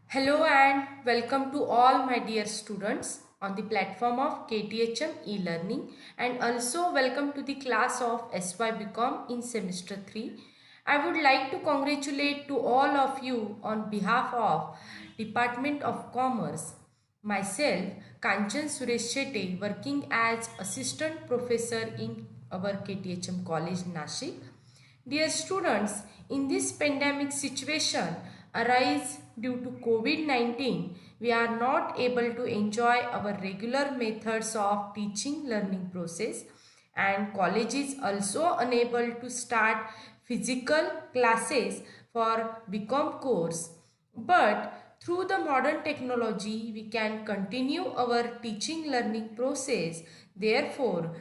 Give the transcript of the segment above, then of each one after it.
Hello and welcome to all my dear students on the platform of KTHM e-learning, and also welcome to the class of SY BCom in semester 3. I would like to congratulate to all of you on behalf of Department of Commerce. Myself, Kanchan Suresh Shetty, working as assistant professor in our KTHM college Nashik. Dear students, in this pandemic situation arise due to COVID-19, we are not able to enjoy our regular methods of teaching learning process, and college is also unable to start physical classes for BCom course. But through the modern technology, we can continue our teaching learning process. Therefore,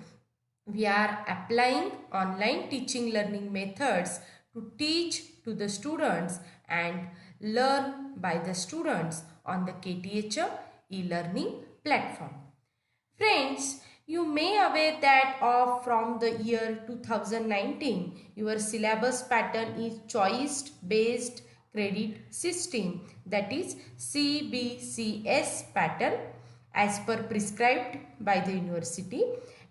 we are applying online teaching learning methods to teach to the students and learn by the students on the KTHM e-learning platform. Friends, you may aware that of from the year 2019, your syllabus pattern is choice based credit system, that is CBCS pattern, as per prescribed by the university.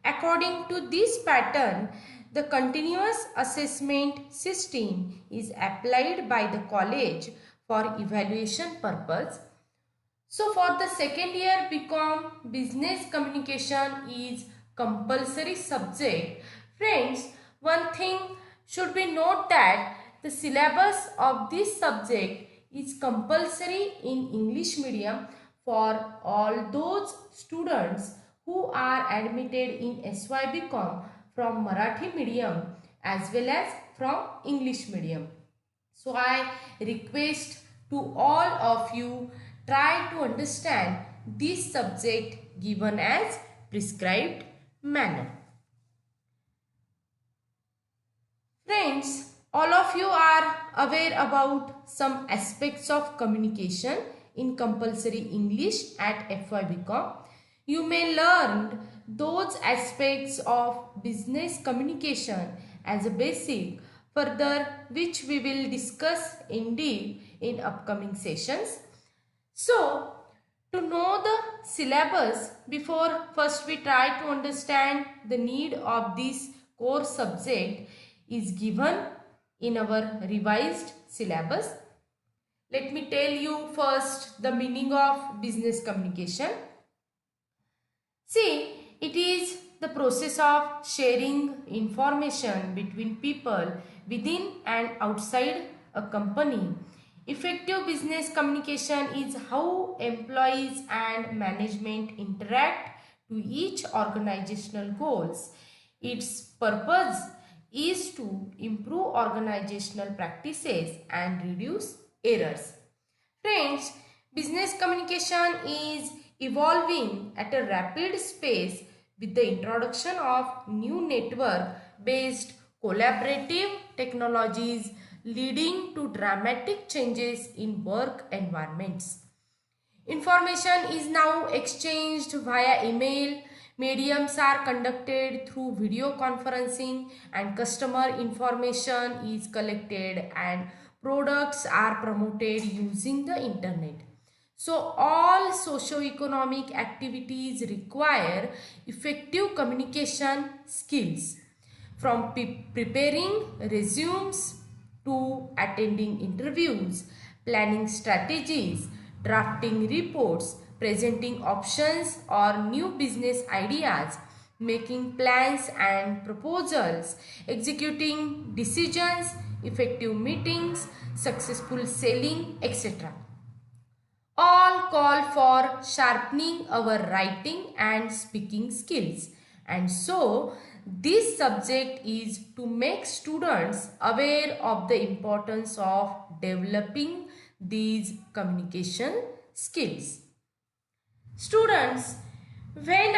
According to this pattern, the continuous assessment system is applied by the college for evaluation purpose. So for the second year BCom, business communication is compulsory subject. Friends, one thing should be note that the syllabus of this subject is compulsory in English medium for all those students who are admitted in SYBCom from Marathi medium as well as from English medium. So I request to all of you, try to understand this subject given as prescribed manner. Friends, all of you are aware about some aspects of communication in compulsory English at FYBCom. You may learn those aspects of business communication as a basic, further which we will discuss in detail in upcoming sessions. So, to know the syllabus, before first we try to understand the need of this core subject is given in our revised syllabus. Let me tell you first the meaning of business communication. See, it is the process of sharing information between people within and outside a company. Effective business communication is how employees and management interact to each organizational goals. Its purpose is to improve organizational practices and reduce errors. Friends, business communication is evolving at a rapid pace with the introduction of new network-based collaborative technologies leading to dramatic changes in work environments. Information is now exchanged via email, mediums are conducted through video conferencing, and customer information is collected and products are promoted using the internet. So all socio-economic activities require effective communication skills, from preparing resumes to attending interviews, planning strategies, drafting reports, presenting options or new business ideas, making plans and proposals, executing decisions, effective meetings, successful selling, etc. All call for sharpening our writing and speaking skills. And so, this subject is to make students aware of the importance of developing these communication skills. Students, when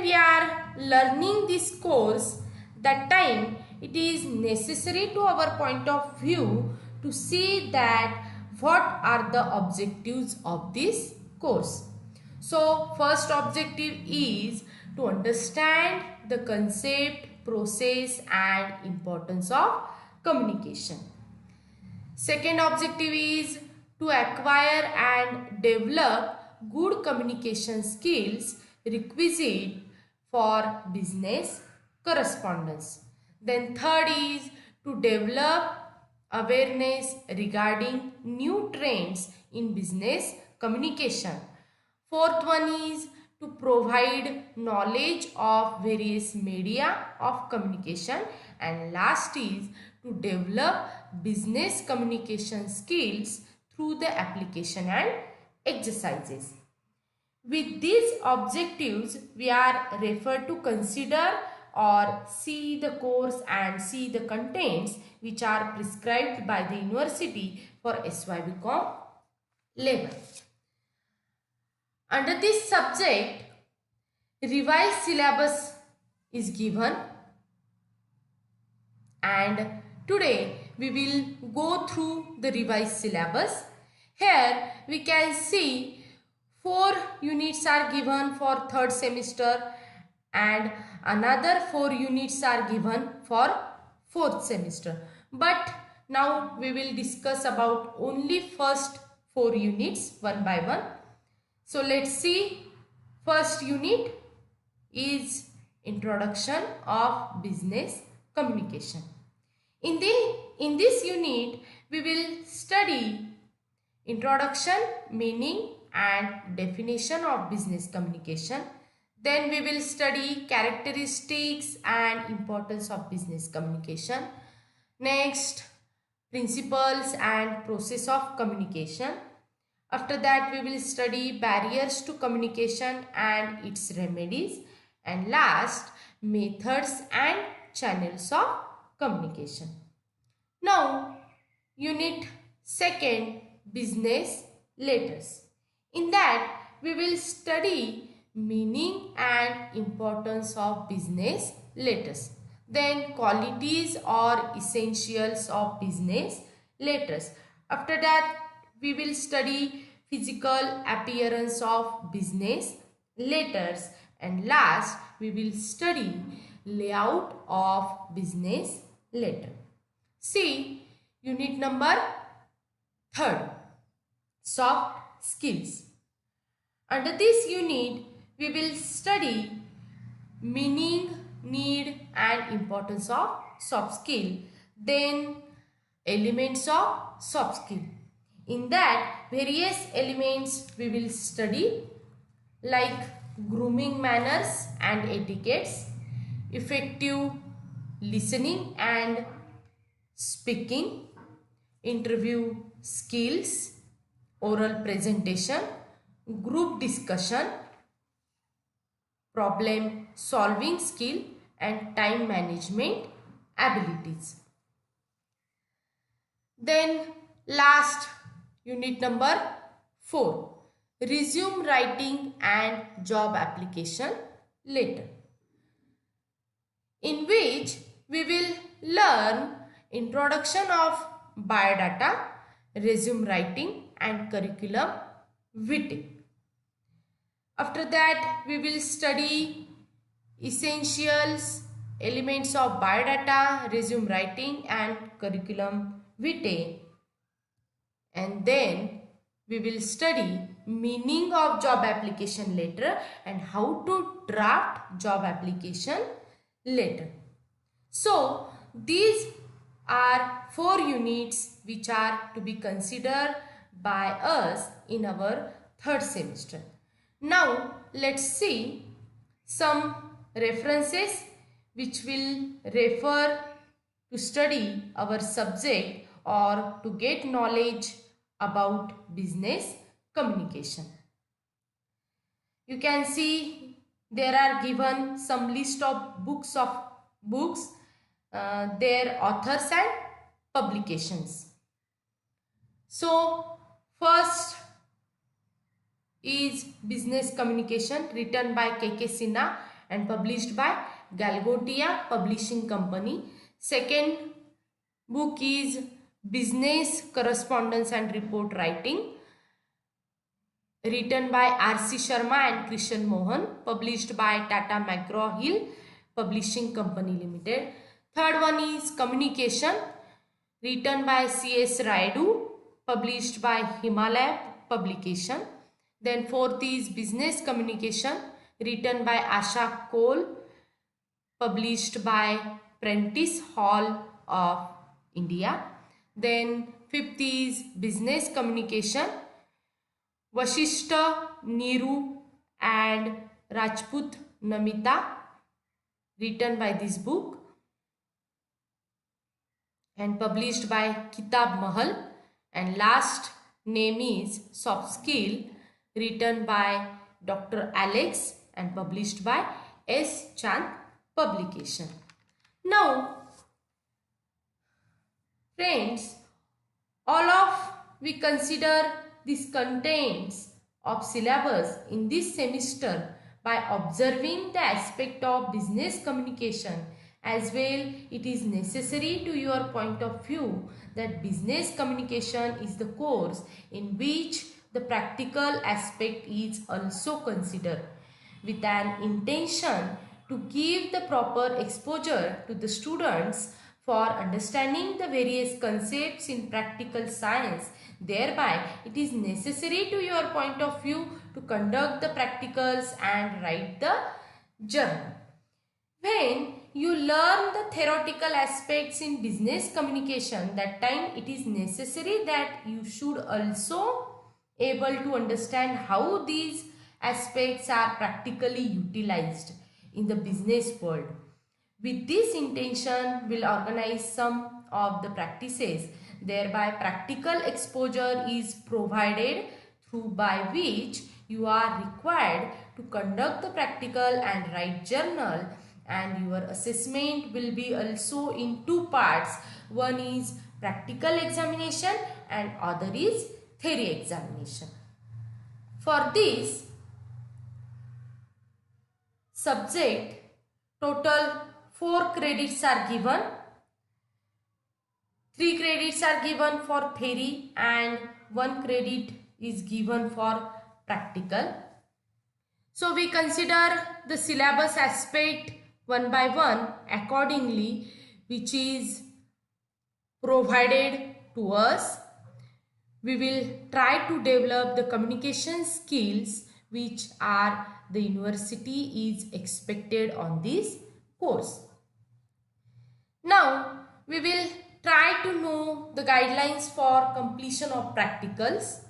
we are learning this course, that time it is necessary to our point of view to see that what are the objectives of this course. So first objective is to understand the concept, process and importance of communication. Second objective is to acquire and develop good communication skills requisite for business correspondence. Then third is to develop awareness regarding new trends in business communication. Fourth one is to provide knowledge of various media of communication, and last is to develop business communication skills through the application and exercises. With these objectives, we are referred to consider or see the course and see the contents which are prescribed by the university for SYBCom level. Under this subject, revised syllabus is given, and today we will go through the revised syllabus. Here we can see 4 units are given for third semester and another 4 units are given for fourth semester. But now we will discuss about only first 4 units one by one. So let's see. First unit is Introduction of Business Communication. In this unit, we will study introduction, meaning and definition of business communication. Then we will study characteristics and importance of business communication. Next, principles and process of communication. After that, we will study barriers to communication and its remedies. And last, methods and channels of communication. Now, unit 2, business letters. In that, we will study meaning and importance of business letters. Then qualities or essentials of business letters. After that, we will study physical appearance of business letters, and last we will study layout of business letter. See unit number 3, soft skills. Under this unit we will study meaning, need and importance of soft skill, then elements of soft skill. In that, various elements we will study like grooming manners and etiquettes, effective listening and speaking, interview skills, oral presentation, group discussion, problem solving skill and time management abilities. Then last, unit number 4, resume writing and job application letter, in which we will learn introduction of biodata, resume writing and curriculum vitae. After that, we will study essentials, elements of biodata, resume writing and curriculum vitae. And then we will study meaning of job application letter and how to draft job application letter. So these are 4 units which are to be considered by us in our third semester. Now let's see some references which will refer to study our subject or to get knowledge about business communication. You can see there are given some list of books, their authors and publications. So first is Business Communication, written by K.K. Sinha and published by Galgotia Publishing Company. Second book is Business Correspondence and Report Writing, written by R.C. Sharma and Krishan Mohan, published by Tata McGraw-Hill Publishing Company Limited. Third one is Communication, written by C.S. Raidu, published by Himalaya Publication. Then fourth is Business Communication, written by Asha Cole, published by Prentice Hall of India. Then fifth is Business Communication, Vashishta Neeru and Rajput Namita, written by this book and published by Kitab Mahal. And last name is Soft Skill, written by Dr. Alex and published by S. Chand Publication. Now, friends, all of we consider these contents of syllabus in this semester by observing the aspect of business communication. As well, it is necessary to your point of view that business communication is the course in which the practical aspect is also considered, with an intention to give the proper exposure to the students for understanding the various concepts in practical science. Thereby, it is necessary to your point of view to conduct the practicals and write the journal. When you learn the theoretical aspects in business communication, that time it is necessary that you should also able to understand how these aspects are practically utilized in the business world. With this intention, we'll organize some of the practices. Thereby, practical exposure is provided through by which you are required to conduct the practical and write journal. And your assessment will be also in two parts. One is practical examination and other is theory examination. For this subject, total 4 credits are given. 3 credits are given for theory and 1 credit is given for practical. So we consider the syllabus aspect one by one accordingly, which is provided to us. We will try to develop the communication skills which are the university is expected on this course. Now we will try to know the guidelines for completion of practicals.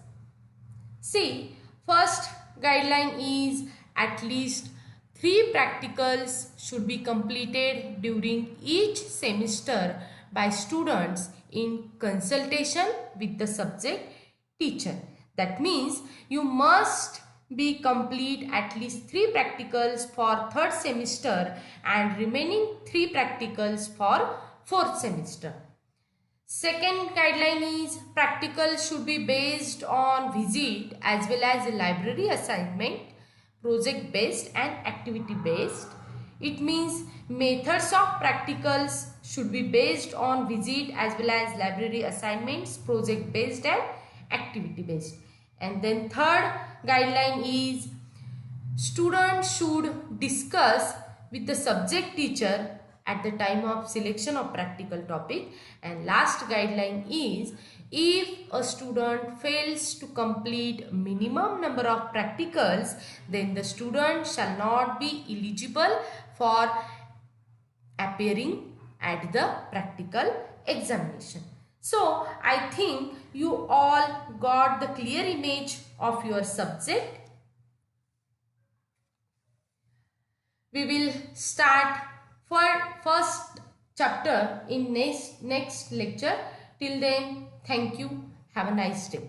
See, first guideline is at least 3 practicals should be completed during each semester by students in consultation with the subject teacher. That means you must be complete at least 3 practicals for 3rd semester and remaining 3 practicals for 4th semester. Second guideline is practical should be based on visit as well as library assignment, project based and activity based. It means methods of practicals should be based on visit as well as library assignments, project based and activity based. And then third guideline is students should discuss with the subject teacher at the time of selection of practical topic. And last guideline is if a student fails to complete minimum number of practicals, then the student shall not be eligible for appearing at the practical examination. So I think you all got the clear image of your subject. We will start for first chapter in next lecture. Till then, thank you. Have a nice day.